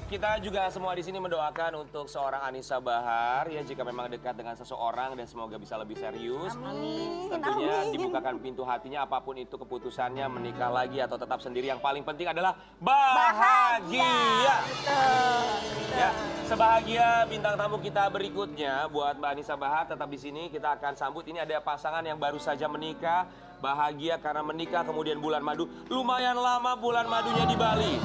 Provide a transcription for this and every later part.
kita juga semua di sini mendoakan untuk seorang Anissa Bahar ya jika memang dekat dengan seseorang dan semoga bisa lebih serius. Amin. Tentunya dibukakan pintu hatinya apapun itu keputusannya menikah lagi atau tetap sendiri. Yang paling penting adalah bahagia. Ya, sebahagia bintang tamu kita berikutnya buat Mbak Anissa Bahar tetap di sini kita akan sambut. Ini ada pasangan yang baru saja menikah, bahagia karena menikah kemudian bulan madu. Lumayan lama bulan madunya di Bali.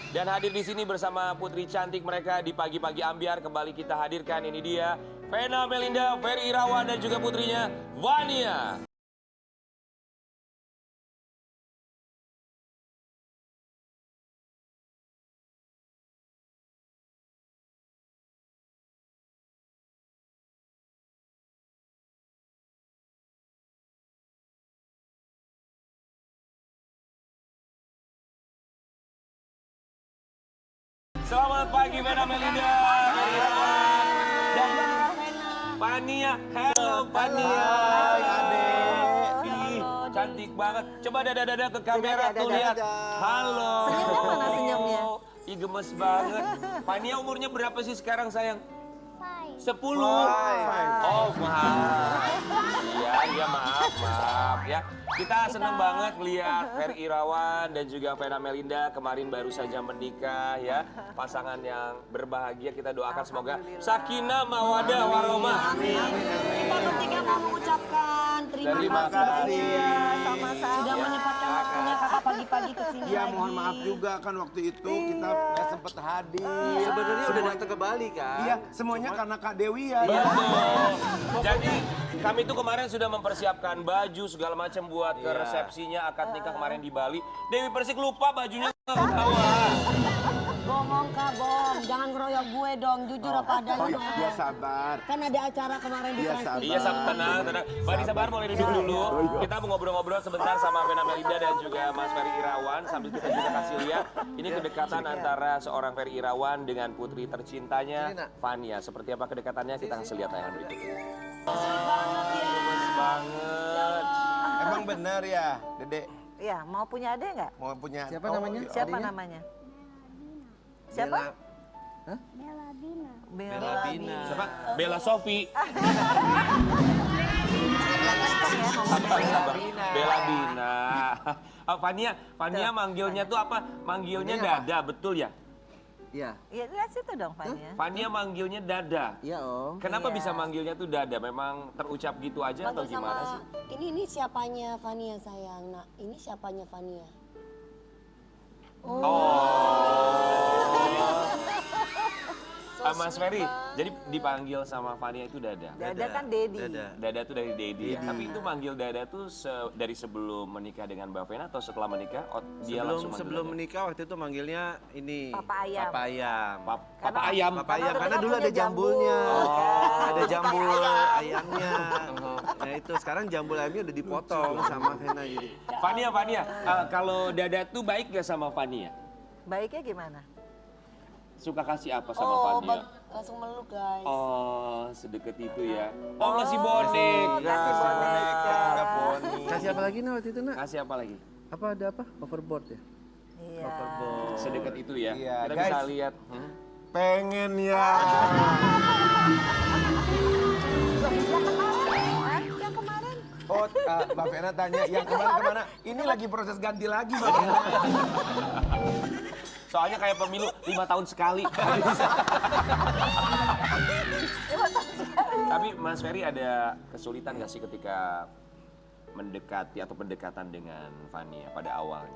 Dan hadir di sini bersama putri cantik mereka di pagi-pagi ambiar kembali kita hadirkan ini dia Vena Melinda, Ferry Irawan dan juga putrinya Vania. Selamat pagi Vena Melinda, Ferry Irawan dan Vania. Halo Vania. Hai adek. Ih, cantik banget. Coba dada-dada ke kamera tuh lihat. Halo. Senyumnya mana senyumnya? Ih gemes banget. Vania umurnya berapa sih sekarang sayang? 10. Oh, maaf. Iya, maaf ya. Kita senang banget lihat Ferry Irawan dan juga Vena Melinda kemarin baru saja menikah ya. Pasangan yang berbahagia kita doakan semoga sakinah mawadah warahmah. Kita bertiga mau mengucapkan terima kasih sama-sama sudah menyempatkan waktunya kakak pagi-pagi ke sini. Iya, mohon maaf juga kan waktu itu kita nggak sempat hadir. Sebenarnya udah datang ke Bali kan? Iya, semuanya karena Kak Dewi ya. Betul. Jadi kami tuh kemarin sudah mempersiapkan baju segala macam buat ke resepsinya akad nikah kemarin di Bali. Dewi Persik lupa bajunya nggak bawa. Bohong Kak, bohong. Jangan ngeroyok gue dong, jujur apa adanya. Dia sabar. Kan ada acara kemarin di Iya, Trans sabar. TV. Iya, tenang. Mbak Anissa Bahar boleh duduk dulu. Kita mau ngobrol-ngobrol sebentar sama Vena Melinda dan juga Mas Ferry Irawan. Sambil kita juga kasih lihat, ini kedekatan antara seorang Ferry Irawan dengan putri tercintanya, Vania. Seperti apa kedekatannya, kita kasih lihat tayangan berikut ini. Gemes banget. Emang bener ya, Dedek? Iya, mau punya adik nggak? Mau punya Siapa namanya? iya. Siapa namanya? Siapa? Bella Bina. Siapa? Bella Sofi. Sabar ya, Bella Bina. Oh, Vania manggilnya tuh apa? Manggilnya Dada, betul ya? Iya. Iya, lihat situ dong, Fania. Vania manggilnya Dada. Iya Om. Kenapa Iya. bisa manggilnya tuh Dada? Memang terucap gitu aja atau Panggil gimana sama, sih? ini siapanya Vania sayang. Nah, ini siapanya Vania. Mas Ferry, jadi dipanggil sama Vania itu Dada. Dada kan Dedi. Dada tuh dari Dedi. Tapi itu manggil Dada tuh dari sebelum menikah dengan Mbak Vena atau setelah menikah? Oh, dia langsung manggil Sebelum Dada? menikah waktu itu manggilnya ini Papa Ayam. Papa Ayam. Papa Ayam. Papa Ayam Karena karena kita dulu ada punya jambul. jambulnya. Oh. Ada Kayak jambul ayam. ayamnya. Nah itu sekarang jambul ayamnya udah dipotong sama Vena jadi. Vania, kalau Dada tuh baik gak sama Vania? Baiknya gimana? Suka kasih apa sama Vania? Langsung meluk guys. Oh, sedekat itu ya. Oh, ngasih boneka. Kasih boneka. Ada poni. Kasih apa lagi nak waktu itu nak? Kasih apa lagi? Apa ada apa? Overboard ya? Iya. Overboard. Sedekat itu ya. Iya, Kita guys. bisa lihat. Pengen ya. Yang kemarin. Oh, Mbak Vena tanya yang kemana-kemana. Ini lagi proses ganti lagi Mbak Vena. Soalnya kayak pemilu 5 tahun sekali. Tapi Mas Ferry ada kesulitan nggak sih ketika mendekati atau pendekatan dengan Vania pada awalnya?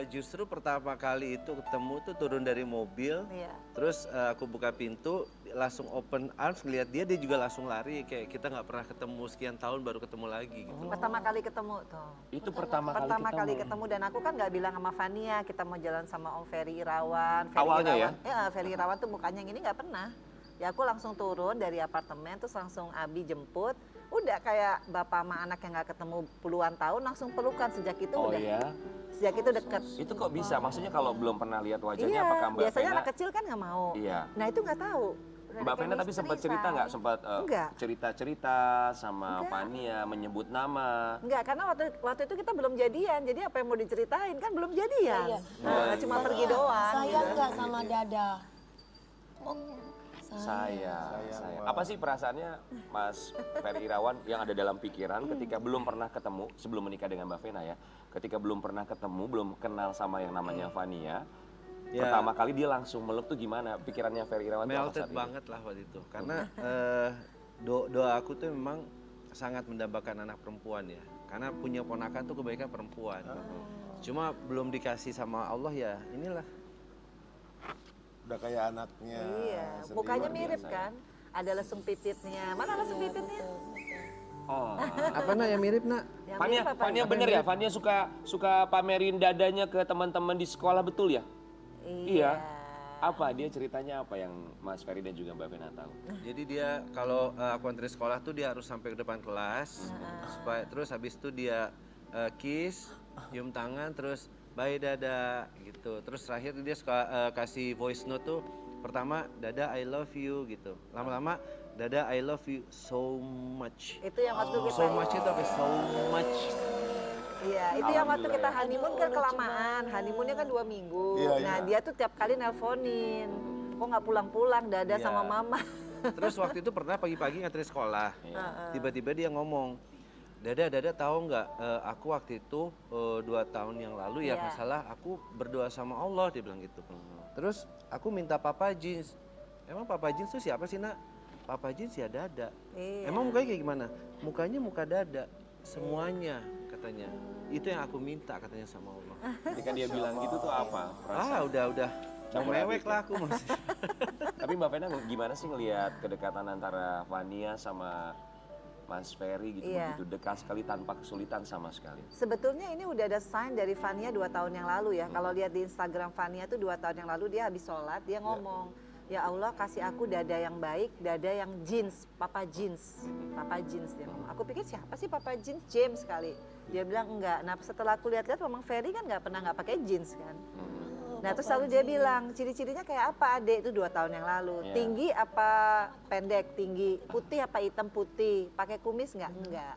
Justru pertama kali itu ketemu tuh turun dari mobil, Iya. terus aku buka pintu, langsung open arms ngeliat dia juga langsung lari kayak kita nggak pernah ketemu sekian tahun baru ketemu lagi gitu. Pertama kali ketemu tuh. Itu pertama Kali ketemu dan aku kan nggak bilang sama Vania kita mau jalan sama Om Ferry Irawan. Awalnya ya? Ya, Ferry Irawan tuh mukanya yang ini nggak pernah. Ya aku langsung turun dari apartemen terus langsung Abi jemput. Udah kayak bapak sama anak yang nggak ketemu puluhan tahun langsung pelukan sejak itu Oh udah. ya? Sejak itu deket. Itu kok bisa? Maksudnya kalau belum pernah lihat wajahnya Iya, apakah Mbak biasanya Vena? anak kecil kan nggak mau. Iya. Nah itu nggak tahu. Mbak Vena tapi sempat cerita nggak? Sempat Enggak. cerita-cerita sama Fania, menyebut nama. Enggak, karena waktu itu kita belum jadian. Jadi apa yang mau diceritain kan belum jadian. Iya. Nah, cuma pergi doang. Sayang gitu. nggak sama Dada? Saya. Apa sih perasaannya Mas Ferry Irawan yang ada dalam pikiran ketika belum pernah ketemu sebelum menikah dengan Mbak Vena ya? Ketika belum pernah ketemu, belum kenal sama yang namanya Fania. Ya. Pertama kali dia langsung meluk tuh gimana pikirannya Ferry Irawan tuh apa Melted saat itu? banget lah waktu itu. Karena doa aku tuh memang sangat mendambakan anak perempuan ya. Karena punya ponakan tuh kebaikan perempuan. Cuma belum dikasih sama Allah ya inilah. Udah kayak anaknya. Iya, sendiri. mukanya luar mirip biasa, kan? Ada lesung pipitnya. Mana lesung pipitnya? Oh. Apa nak yang mirip nak? Yang Fania, mirip apa? Fania bener ya? Fania suka pamerin dadanya ke teman-teman di sekolah, betul ya? Iya. Apa dia ceritanya apa yang Mas Ferry dan juga Mbak Vena tahu? Jadi dia kalau aku antri sekolah tuh dia harus sampai ke depan kelas, supaya terus habis itu dia kiss, cium tangan, terus bye Dada gitu. Terus terakhir dia suka kasih voice note tuh, pertama Dada I love you gitu. Lama-lama Dada I love you so much. Itu yang waktu kita So much itu apa? So much. Iya, itu yang waktu kita honeymoon kan kelamaan. Honeymoonnya kan 2 minggu. Iya, Nah, iya. dia tuh tiap kali nelponin. Kok nggak pulang-pulang, Dada Iya. sama Mama. Terus waktu itu pernah pagi-pagi ngantri sekolah. Tiba-tiba dia ngomong, Dada tahu nggak? Aku waktu itu 2 tahun yang lalu ya Iya. masalah aku berdoa sama Allah, dia bilang gitu. Terus aku minta Papa Jeans. Emang Papa Jeans tuh siapa sih nak? Papa Jeans ya Dada. Iya. Emang mukanya kayak gimana? Mukanya muka Dada. Semuanya katanya. Itu yang aku minta katanya sama Allah. Ketika dia bilang gitu tuh apa? Ah udah. Mau Campur mewek aduk lah aku masih. Tapi Mbak Vena gimana sih ngelihat kedekatan antara Fania sama Mas Ferry gitu, Iya. begitu dekat sekali tanpa kesulitan sama sekali? Sebetulnya ini udah ada sign dari Fania 2 tahun yang lalu ya. Kalau lihat di Instagram Fania tuh 2 tahun yang lalu dia habis sholat, dia ngomong, ya Allah kasih aku dada yang baik, dada yang jeans, Papa jeans. Papa jeans dia ngomong. Aku pikir siapa sih Papa jeans? James kali. Dia bilang enggak. Nah setelah aku lihat-lihat memang Ferry kan nggak pernah nggak pakai jeans kan. Nah terus lalu dia bilang ciri-cirinya kayak apa adek itu 2 tahun yang lalu. Iya. Tinggi apa pendek? Tinggi. Putih apa hitam putih? Pakai kumis nggak? Enggak.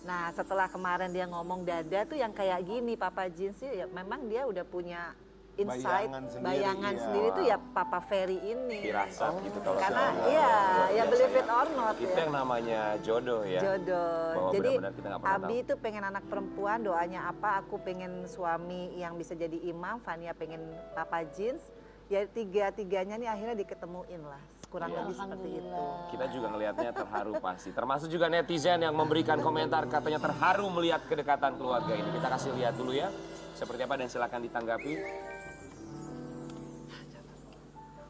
Nah setelah kemarin dia ngomong dada tuh yang kayak gini Papa jeans sih ya memang dia udah punya insight, Bayangan sendiri, sendiri iya. tuh ya Papa Ferry ini. Firasat gitu kalau Karena saya bilang. iya, Luar ya biasa believe ya. it or not Itu ya. yang namanya jodoh ya. Jodoh. Bahwa Jadi benar-benar kita nggak pernah Abi tahu. itu pengen anak perempuan, doanya apa? Aku pengen suami yang bisa jadi imam, Fania pengen Papa jeans. Ya tiga-tiganya nih akhirnya diketemuin lah. Kurang Iya. lebih seperti itu. Kita juga ngelihatnya terharu pasti. Termasuk juga netizen yang memberikan komentar katanya terharu melihat kedekatan keluarga ini. Kita kasih lihat dulu ya. Seperti apa dan silakan ditanggapi.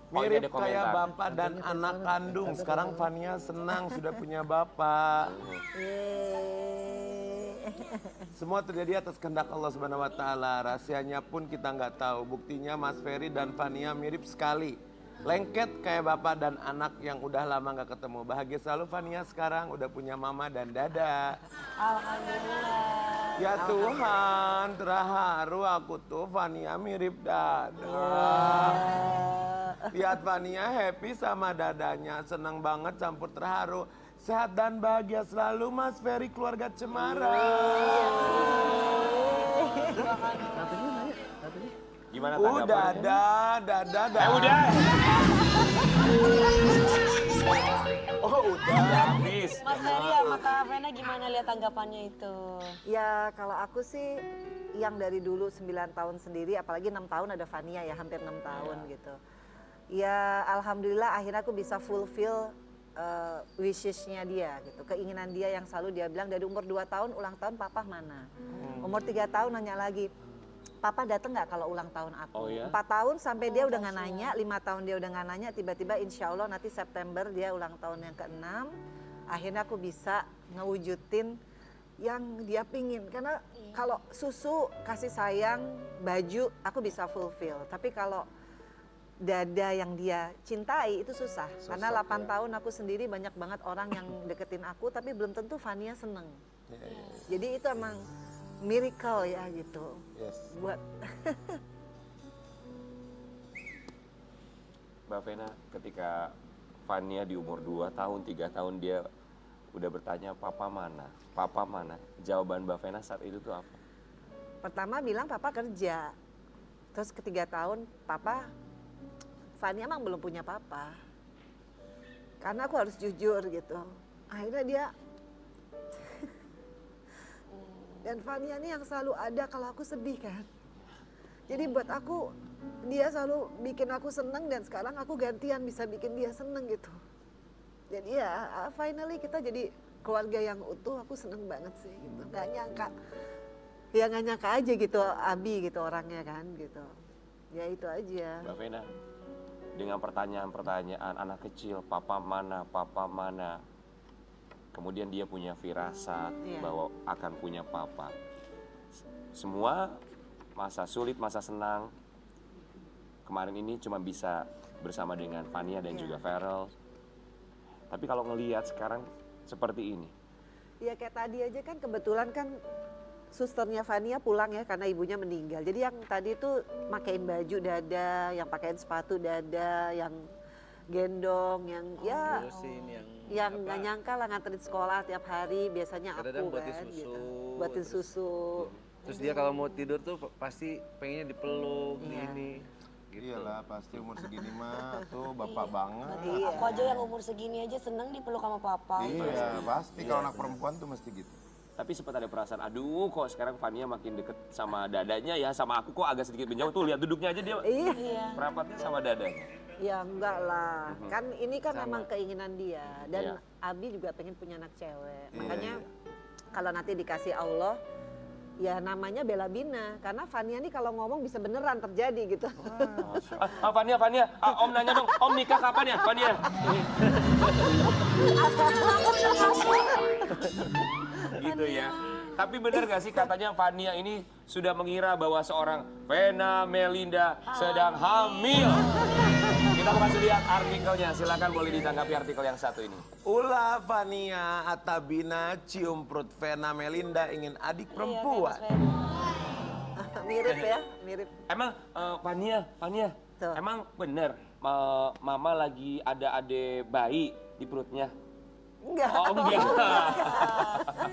Oh, ini ada Mirip komentar. kayak bapak dan anak kandung. Sekarang Fania senang sudah punya bapak. Yeay. Semua terjadi atas kehendak Allah Subhanahu wa taala. Rahasianya pun kita nggak tahu. Buktinya Mas Ferry dan Fania mirip sekali. Lengket kayak bapak dan anak yang udah lama nggak ketemu. Bahagia selalu Fania sekarang udah punya mama dan Dada. Alhamdulillah. Ya Tuhan, terharu aku tuh Fania mirip Dada. Lihat Fania happy sama dadanya, senang banget campur terharu. Sehat dan bahagia selalu Mas Ferry keluarga Cemara. Gimana Udah, tanggapannya? Dada. Udah. Oh udah. Habis. Mas Ferry sama Kak Vena gimana lihat tanggapannya itu? Ya kalau aku sih yang dari dulu 9 tahun sendiri, apalagi 6 tahun ada Fania ya, hampir 6 tahun gitu. Ya alhamdulillah akhirnya aku bisa fulfill wishes-nya dia gitu. Keinginan dia yang selalu dia bilang dari umur 2 tahun ulang tahun papa mana. Umur 3 tahun nanya lagi, papa dateng nggak kalau ulang tahun aku? Oh, ya? 4 tahun sampai dia udah nggak nanya, 5 tahun dia udah nggak nanya, tiba-tiba insya Allah nanti September dia ulang tahun yang ke-6. Akhirnya aku bisa ngewujudin yang dia pingin. Karena kalau susu, kasih sayang, baju, aku bisa fulfill. Tapi kalau dada yang dia cintai itu susah. Karena 8 tahun aku sendiri banyak banget orang yang deketin aku, tapi belum tentu Fania seneng. Jadi itu emang miracle ya gitu. Yes. Buat Mbak Vena, ketika Fania di umur 2 tahun, 3 tahun dia udah bertanya, papa mana? Papa mana? Jawaban Mbak Vena saat itu tuh apa? Pertama bilang papa kerja. Terus ketiga tahun, papa, Fania emang belum punya papa. Karena aku harus jujur gitu. Akhirnya dia, dan Fania ini yang selalu ada kalau aku sedih kan. Jadi buat aku, dia selalu bikin aku seneng dan sekarang aku gantian bisa bikin dia seneng gitu. Jadi ya finally kita jadi keluarga yang utuh, aku seneng banget sih gitu. Gak nyangka. Ya nggak nyangka aja gitu Abi gitu orangnya kan gitu. Ya itu aja. Mbak Vena, dengan pertanyaan-pertanyaan anak kecil, papa mana, kemudian dia punya firasat Iya. bahwa akan punya papa. Semua masa sulit, masa senang, kemarin ini cuma bisa bersama dengan Fania dan Iya. juga Farel. Tapi kalau ngelihat sekarang seperti ini, Ya kayak tadi aja kan kebetulan kan susternya Fania pulang ya karena ibunya meninggal. Jadi yang tadi itu pakein baju dada, yang pakein sepatu dada, yang gendong, yang ya Terusin yang nggak nyangka lah nganterin sekolah tiap hari biasanya Kadang-kadang aku buatin kan susu, gitu. Buatin susu. Terus dia kalau mau tidur tuh pasti pengennya dipeluk, Iya. ini. Gitu. Iyalah pasti umur segini mah tuh bapak banget. Iya. Aku aja yang umur segini aja seneng dipeluk sama papa. Iya, pasti kalau anak perempuan tuh mesti gitu. tapi sempat ada perasaan, aduh kok sekarang Fania makin deket sama dadanya ya, sama aku kok agak sedikit menjauh tuh, lihat duduknya aja dia Iya. merapatnya sama dadanya. Ya enggak lah, kan ini kan memang keinginan dia dan Iya. Abi juga pengen punya anak cewek. Makanya kalau nanti dikasih Allah, ya namanya Bella Bina. Karena Fania nih kalau ngomong bisa beneran terjadi gitu. Fania, Om nanya dong, Om nikah kapan ya, Fania? Gitu ya. Tapi benar gak sih katanya Fania ini sudah mengira bahwa seorang Vena Melinda sedang hamil? Kita kasih lihat artikelnya, silakan boleh ditanggapi artikel yang satu ini. Ulah Fania Atabina cium perut Vena Melinda ingin adik perempuan. Mirip ya, mirip. Emang Fania, Tuh. emang bener Mama lagi ada adik bayi di perutnya? Enggak. Oh enggak.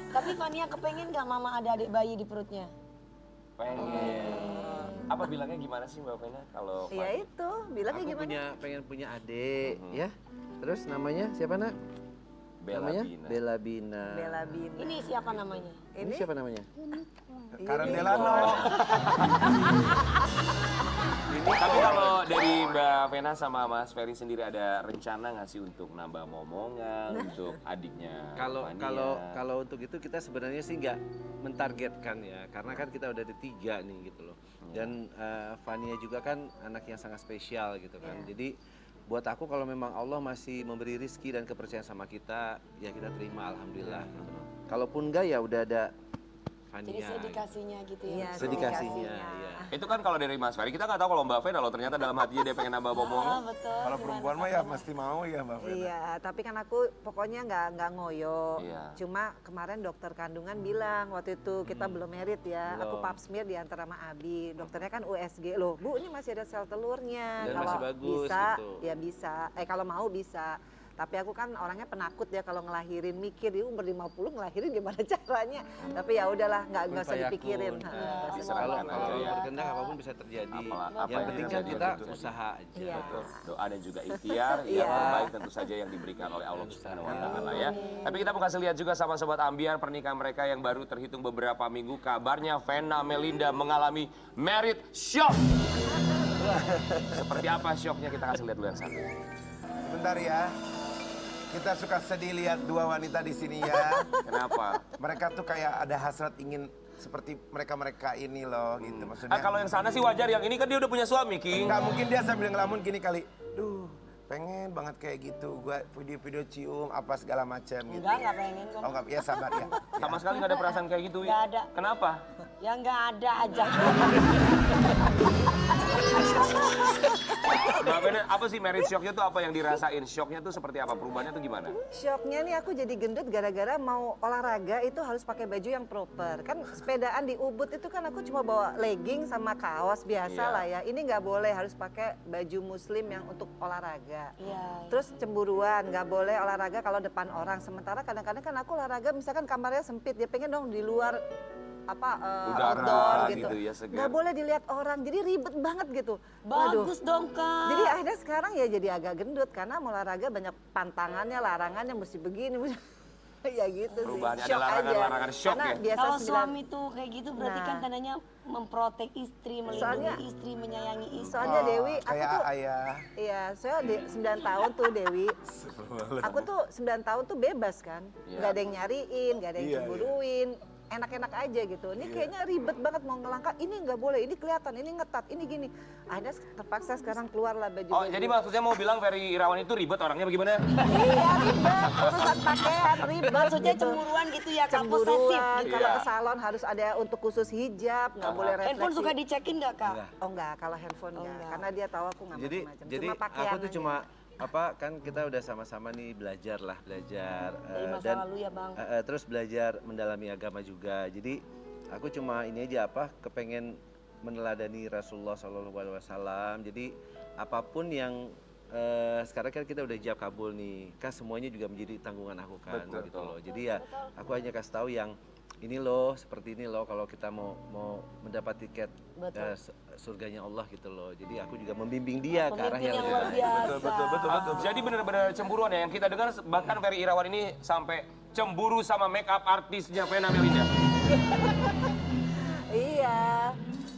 Tapi Fania kepengen gak mama ada adik bayi di perutnya? Pengen. Apa bilangnya gimana sih Mbak Vena kalau Ya itu, bilangnya Aku gimana? pengen punya adik, ya. Terus namanya siapa nak? Bella Namanya Bina? Bella Bina. Bella Bina. Ini siapa namanya? Ini siapa namanya? Karen Delano. Tapi kalau dari Mbak Vena sama Mas Ferry sendiri ada rencana nggak sih untuk nambah momongan untuk adiknya? Kalau Fania? kalau untuk itu kita sebenarnya sih nggak mentargetkan ya, karena kan kita udah ada 3 nih gitu loh. Dan Fania juga kan anak yang sangat spesial gitu kan. Jadi buat aku kalau memang Allah masih memberi rizki dan kepercayaan sama kita, ya kita terima alhamdulillah. Gitu. Kalaupun enggak ya udah ada Jadi Fania. sedikasinya gitu Iya, ya. Sedikasinya, iya. Itu kan kalau dari Mas Ferry, kita nggak tahu kalau Mbak Vena loh ternyata dalam hatinya dia pengen nambah momongan. Betul. Kalau perempuan mah ya mesti mau ya Mbak Vena. Iya, tapi kan aku pokoknya nggak ngoyo. Iya. Cuma kemarin dokter kandungan bilang waktu itu kita belum merit ya. Aku Belum. pap smear di antara sama Abi. Dokternya kan USG loh. Bu, ini masih ada sel telurnya. Dan Kalau masih bagus bisa, gitu. ya bisa. Kalau mau bisa. Tapi aku kan orangnya penakut ya kalau ngelahirin, mikir di umur 50 ngelahirin gimana caranya. Tapi ya udahlah, nggak usah Fayakun. dipikirin. Nah, Nggak usah diserahkan dipikirin. aja ya. berkehendak apapun bisa terjadi. Apa yang yang penting kan terjadi, kita betul. usaha aja. Iya. Betul. Doa dan juga ikhtiar Iya. yang terbaik tentu saja yang diberikan oleh Allah Subhanahu wa taala ya. Tapi kita mau kasih lihat juga sama sobat Ambiar pernikahan mereka yang baru terhitung beberapa minggu, kabarnya Vena Melinda mengalami merit shock. Seperti apa shocknya, kita kasih lihat dulu yang satu. Sebentar ya. Kita suka sedih lihat 2 wanita di sini ya. Kenapa? Mereka tuh kayak ada hasrat ingin seperti mereka-mereka ini loh gitu maksudnya. Kalau yang sana sih wajar, yang ini kan dia udah punya suami, King. Nggak mungkin dia sambil ngelamun gini kali. Duh, pengen banget kayak gitu. Gua video-video cium apa segala macam gitu. Enggak pengen kok. Oh enggak, ya sabar ya. Sama sekali nggak ada perasaan kayak gitu. Nggak ada. Kenapa? Ya nggak ada aja. Mbak Vena, apa sih marriage shock-nya tuh apa yang dirasain? Shock-nya tuh seperti apa? Perubahannya tuh gimana? Shocknya nih aku jadi gendut gara-gara mau olahraga itu harus pakai baju yang proper. Kan sepedaan di Ubud itu kan aku cuma bawa legging sama kaos biasa Iya. lah ya. Ini nggak boleh, harus pakai baju muslim yang untuk olahraga. Iya. Terus cemburuan, nggak boleh olahraga kalau depan orang. Sementara kadang-kadang kan aku olahraga misalkan kamarnya sempit, dia pengen dong di luar Udara outdoor gitu gitu. ya, segar. Nggak boleh dilihat orang, jadi ribet banget gitu. Bagus dong Kak. Jadi akhirnya sekarang ya jadi agak gendut karena mau olahraga banyak pantangannya, larangannya mesti begini. Ya gitu sih. Perubahannya ada Shock aja. larangan-larangan shock Karena ya? biasa Kalau 9 suami tuh kayak gitu berarti Nah. kan tandanya memprotek istri, melindungi Soalnya- istri, menyayangi istri. Soalnya Dewi, aku Kayak tuh ayah. iya, saya 9 tahun tuh Dewi. Aku tuh 9 tahun tuh bebas kan. Iya. Nggak ada yang nyariin, nggak ada yang Iya, cemburuin. Enak-enak aja gitu. Ini kayaknya ribet banget mau ngelangkah. Ini nggak boleh, ini kelihatan, ini ngetat, ini gini. Akhirnya terpaksa sekarang keluarlah baju. Oh, jadi maksudnya mau bilang Ferry Irawan itu ribet orangnya bagaimana? Iya ribet, urusan pakaian ribet. Maksudnya gitu. cemburuan gitu ya Kak, posesif Cemburuan, gitu. kalau Iya. ke salon harus ada untuk khusus hijab, nggak boleh refleksi. Handphone suka dicekin nggak Kak? Enggak. Oh enggak, kalau handphone Oh, enggak. enggak. Karena dia tahu aku nggak Jadi macam-macam. jadi Cuma pakaian aku tuh aja. cuma kan kita udah sama-sama nih belajar Dari masa lalu ya, Bang. terus belajar mendalami agama juga. Jadi aku cuma ini aja kepengen meneladani Rasulullah SAW. Jadi apapun yang sekarang kan kita udah ijab kabul nih, kan semuanya juga menjadi tanggungan aku kan Betul. gitu loh. Jadi ya aku hanya kasih tahu yang ini loh, seperti ini loh kalau kita mau mendapat tiket Betul. surganya Allah gitu loh. Jadi aku juga membimbing dia ke arah Pemimpin yang yang lebih luar baik. biasa. Jadi benar-benar cemburuan ya. Yang kita dengar bahkan Ferry Irawan ini sampai cemburu sama make up artisnya Vena Melinda. Iya.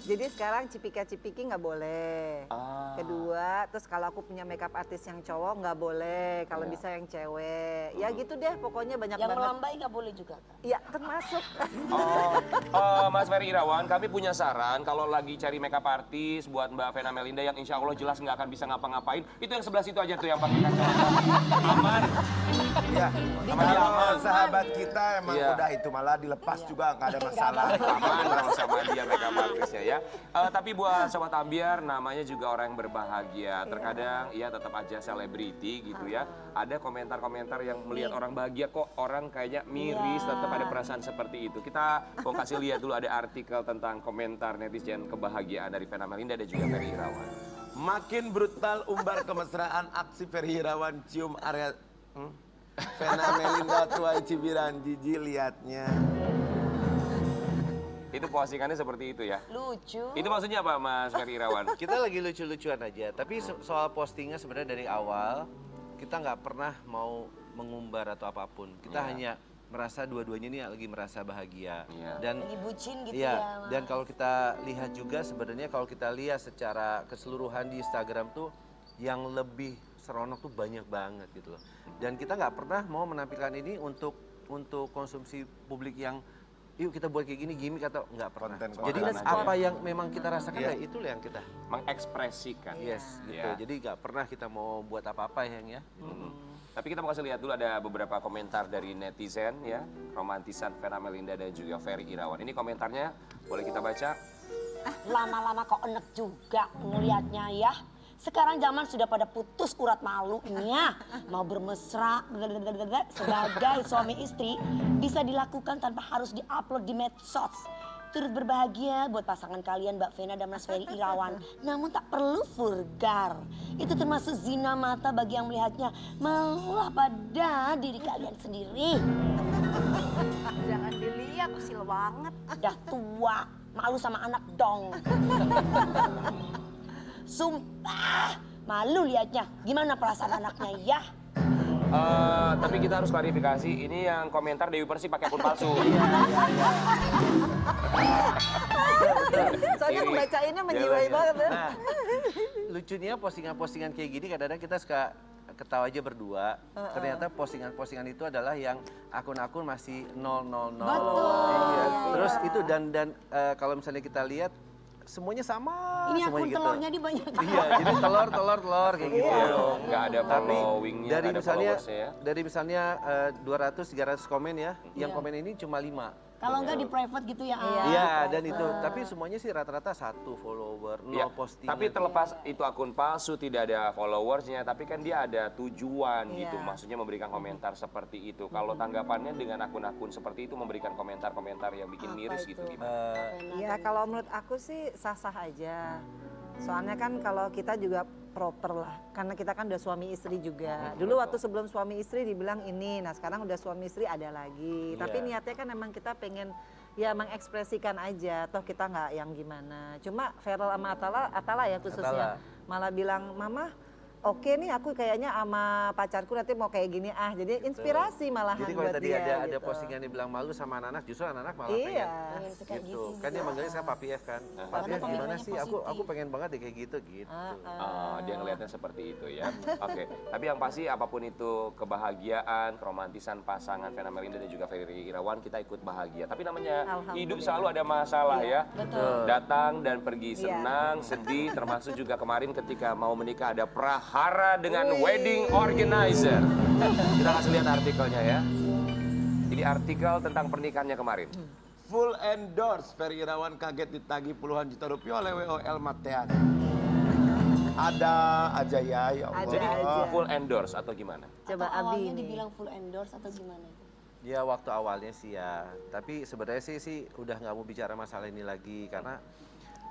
Jadi sekarang cipika-cipiki nggak boleh. Ah. Kedua, terus kalau aku punya makeup artis yang cowok nggak boleh. Kalau Iya. bisa yang cewek. Ya gitu deh, pokoknya banyak Yang banget. melambai nggak boleh juga Kak. Iya, termasuk. Mas Ferry Irawan, kami punya saran kalau lagi cari makeup artis buat Mbak Vena Melinda yang insya Allah jelas nggak akan bisa ngapa-ngapain, itu yang sebelah situ aja tuh yang pakai kacamata. Aman. Ya, Kalau kalau sahabat kita emang Iya. udah itu malah dilepas juga nggak ada masalah. Aman kalau sama dia makeup artisnya ya. Tapi buat Sobat Ambiar, namanya juga orang yang berbahagia. Terkadang ia tetap aja selebriti gitu ya. Ada komentar-komentar yang melihat orang bahagia kok orang kayaknya miris, tetap ada perasaan seperti itu. Kita mau kasih lihat dulu ada artikel tentang komentar netizen kebahagiaan dari Vena Melinda dan juga Ferry Irawan. Makin brutal umbar kemesraan aksi Ferry Irawan cium area Vena Melinda tuai cibiran, jijik liatnya. Itu postingannya seperti itu ya. Lucu. Itu maksudnya apa Mas Ferry Irawan? Kita lagi lucu-lucuan aja, tapi soal postingnya sebenarnya dari awal kita nggak pernah mau mengumbar atau apapun. Kita Iya. hanya merasa dua-duanya ini lagi merasa bahagia. Iya. Dan Lagi bucin gitu iya, ya Mas. dan kalau kita lihat juga sebenarnya kalau kita lihat secara keseluruhan di Instagram tuh yang lebih seronok tuh banyak banget gitu loh. Dan kita nggak pernah mau menampilkan ini untuk konsumsi publik yang yuk kita buat kayak gini gimmick atau nggak pernah. Konten-konten Jadi aja. apa yang memang kita rasakan Iya. ya itulah yang kita Mengekspresikan. yes gitu. Iya. Jadi nggak pernah kita mau buat apa-apa yang ya. Tapi kita mau kasih lihat dulu ada beberapa komentar dari netizen ya, romantisan Vena Melinda dan juga Ferry Irawan. Ini komentarnya, boleh kita baca? Lama-lama kok enek juga ngelihatnya ya. Sekarang zaman sudah pada putus urat malunya. Mau bermesra sebagai suami istri bisa dilakukan tanpa harus diupload di medsos. Turut berbahagia buat pasangan kalian Mbak Vena dan Mas Ferry Irawan. Namun tak perlu vulgar. Itu termasuk zina mata bagi yang melihatnya. Malulah pada diri kalian sendiri. Jangan dilihat, usil banget. Udah tua, malu sama anak dong. Sumpah, malu liatnya. Gimana perasaan anaknya ya? Tapi kita harus klarifikasi, ini yang komentar Dewi Persik pakai akun palsu. Soalnya Ini ngebacainnya menjiwai jawabannya. banget ya. Nah, lucunya postingan-postingan kayak gini kadang-kadang kita suka ketawa aja berdua. Ternyata postingan-postingan itu adalah yang akun-akun masih 000. Iya. Terus itu dan kalau misalnya kita lihat semuanya sama Ini semuanya akun gitu. telurnya di banyak. Iya, jadi telur kayak gitu. Nggak ada Tapi followingnya, dari nggak ada misalnya followersnya ya. dari misalnya 200-300 komen ya, yang komen ini cuma 5. Kalau enggak di private gitu ya. Iya, dan itu. Tapi semuanya sih rata-rata 1 follower, 0 Ya, postingan. tapi terlepas itu akun palsu, tidak ada followersnya, tapi kan dia ada tujuan Iya. gitu, maksudnya memberikan komentar seperti itu. Kalau tanggapannya dengan akun-akun seperti itu memberikan komentar-komentar yang bikin miris gitu gimana? Ya kalau menurut aku sih sah-sah aja. Soalnya kan kalau kita juga proper lah, karena kita kan udah suami istri juga. Dulu waktu sebelum suami istri dibilang ini, nah sekarang udah suami istri ada lagi. Tapi niatnya kan emang kita pengen ya mengekspresikan aja, toh kita nggak yang gimana. Cuma Feral sama Atala ya khususnya malah bilang, Mama oke nih aku kayaknya sama pacarku nanti mau kayak gini jadi inspirasi malahan Jadi kalau buat tadi dia ada gitu. postingan dibilang malu sama anak-anak, justru anak-anak malah Iya. pengen gitu. Kan dia manggilnya saya Papi F kan. Papi F gimana sih? Aku pengen banget deh kayak gitu. Dia ngelihatnya seperti itu ya. Oke, tapi yang pasti apapun itu kebahagiaan, keromantisan pasangan Vena Melinda dan juga Ferry Irawan, kita ikut bahagia. Tapi namanya hidup selalu ada masalah ya. Betul. Datang dan pergi, senang, sedih, termasuk juga kemarin ketika mau menikah ada prahara dengan wedding organizer. Kita kasih lihat artikelnya ya. Ini artikel tentang pernikahannya kemarin. Full endorse, Ferry Irawan kaget ditagih puluhan juta rupiah oleh WOL Matean. Ada aja ya Allah. Jadi full endorse atau gimana? Coba Atau Abi awalnya nih. dibilang full endorse atau gimana? Ya waktu awalnya sih ya. Tapi sebenarnya sih udah nggak mau bicara masalah ini lagi karena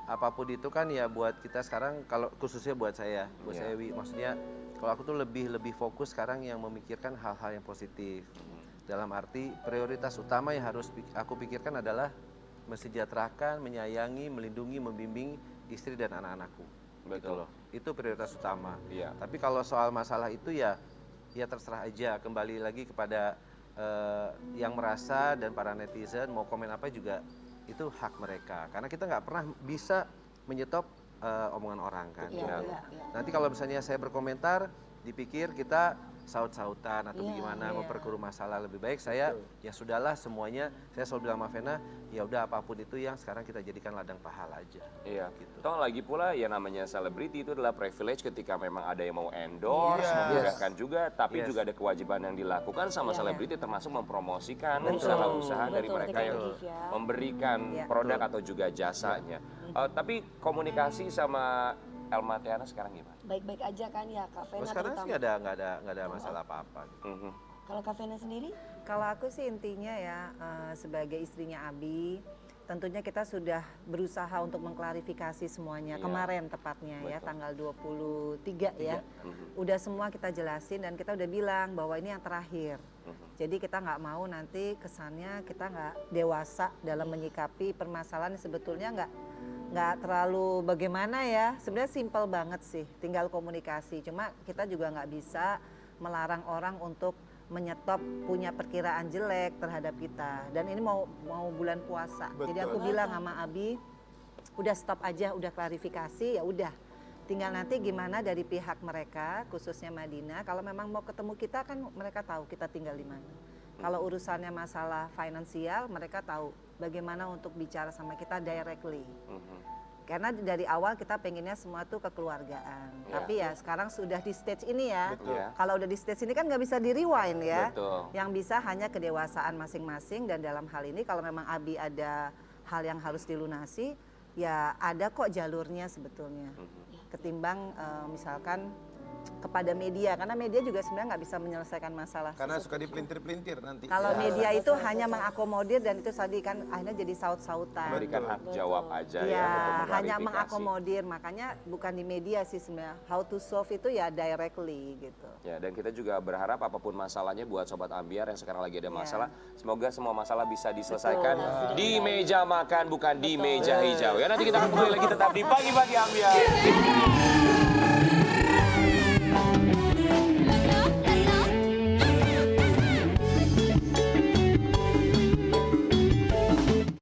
apapun itu kan ya buat kita sekarang, kalau khususnya buat saya Wi, maksudnya kalau aku tuh lebih fokus sekarang yang memikirkan hal-hal yang positif. Dalam arti prioritas utama yang harus aku pikirkan adalah mensejahterakan, menyayangi, melindungi, membimbing istri dan anak-anakku. Gitu loh. Itu prioritas utama. Iya. Tapi kalau soal masalah itu ya terserah aja, kembali lagi kepada yang merasa dan para netizen mau komen apa juga itu hak mereka, karena kita nggak pernah bisa menyetop omongan orang kan. Iya, Ya. iya. Nanti kalau misalnya saya berkomentar, dipikir kita saut-sautan atau gimana memperkeruh masalah, lebih baik saya ya sudahlah semuanya. Saya selalu bilang sama Vena, ya udah apapun itu yang sekarang kita jadikan ladang pahala aja. Iya, Gitu. toh lagi pula ya namanya selebriti itu adalah privilege ketika memang ada yang mau endorse, memudahkan juga, tapi juga ada kewajiban yang dilakukan sama selebriti termasuk mempromosikan usaha-usaha dari mereka yang memberikan produk atau juga jasanya. Tapi komunikasi sama Elma Teana sekarang gimana? Baik-baik aja kan ya Kak Vena Sekarang sih terutama. nggak ada masalah apa-apa. Gitu. Kalau Kak Vena sendiri? Kalau aku sih intinya ya sebagai istrinya Abi, tentunya kita sudah berusaha untuk mengklarifikasi semuanya. Kemarin tepatnya ya tanggal 23 ya. Udah semua kita jelasin dan kita udah bilang bahwa ini yang terakhir. Jadi kita nggak mau nanti kesannya kita nggak dewasa dalam menyikapi permasalahan yang sebetulnya nggak terlalu bagaimana ya. Sebenarnya simpel banget sih, tinggal komunikasi. Cuma kita juga nggak bisa melarang orang untuk menyetop punya perkiraan jelek terhadap kita. Dan ini mau bulan puasa. Jadi aku bilang sama Abi, udah stop aja, udah klarifikasi ya udah. Tinggal nanti gimana dari pihak mereka, khususnya Madinah, kalau memang mau ketemu kita kan mereka tahu kita tinggal di mana. Kalau urusannya masalah finansial, mereka tahu bagaimana untuk bicara sama kita directly. Karena dari awal kita pengennya semua tuh kekeluargaan. Tapi ya sekarang sudah di stage ini ya. Kalau udah di stage ini kan nggak bisa di rewind ya. Yang bisa hanya kedewasaan masing-masing, dan dalam hal ini kalau memang Abi ada hal yang harus dilunasi, ya ada kok jalurnya sebetulnya. Ketimbang misalkan kepada media, karena media juga sebenarnya nggak bisa menyelesaikan masalah. Karena suka dipelintir-pelintir nanti. Kalau media itu hanya mengakomodir, dan itu tadi kan akhirnya jadi saut-sautan. Memberikan hak jawab aja Ya, ya, untuk hanya mengklarifikasi. mengakomodir, makanya bukan di media sih sebenarnya. How to solve itu ya directly gitu. Ya, dan kita juga berharap apapun masalahnya buat Sobat Ambiar yang sekarang lagi ada masalah, semoga semua masalah bisa diselesaikan di meja makan, bukan di meja hijau. Ya, nanti kita akan kembali lagi tetap di Pagi-Pagi Ambiar.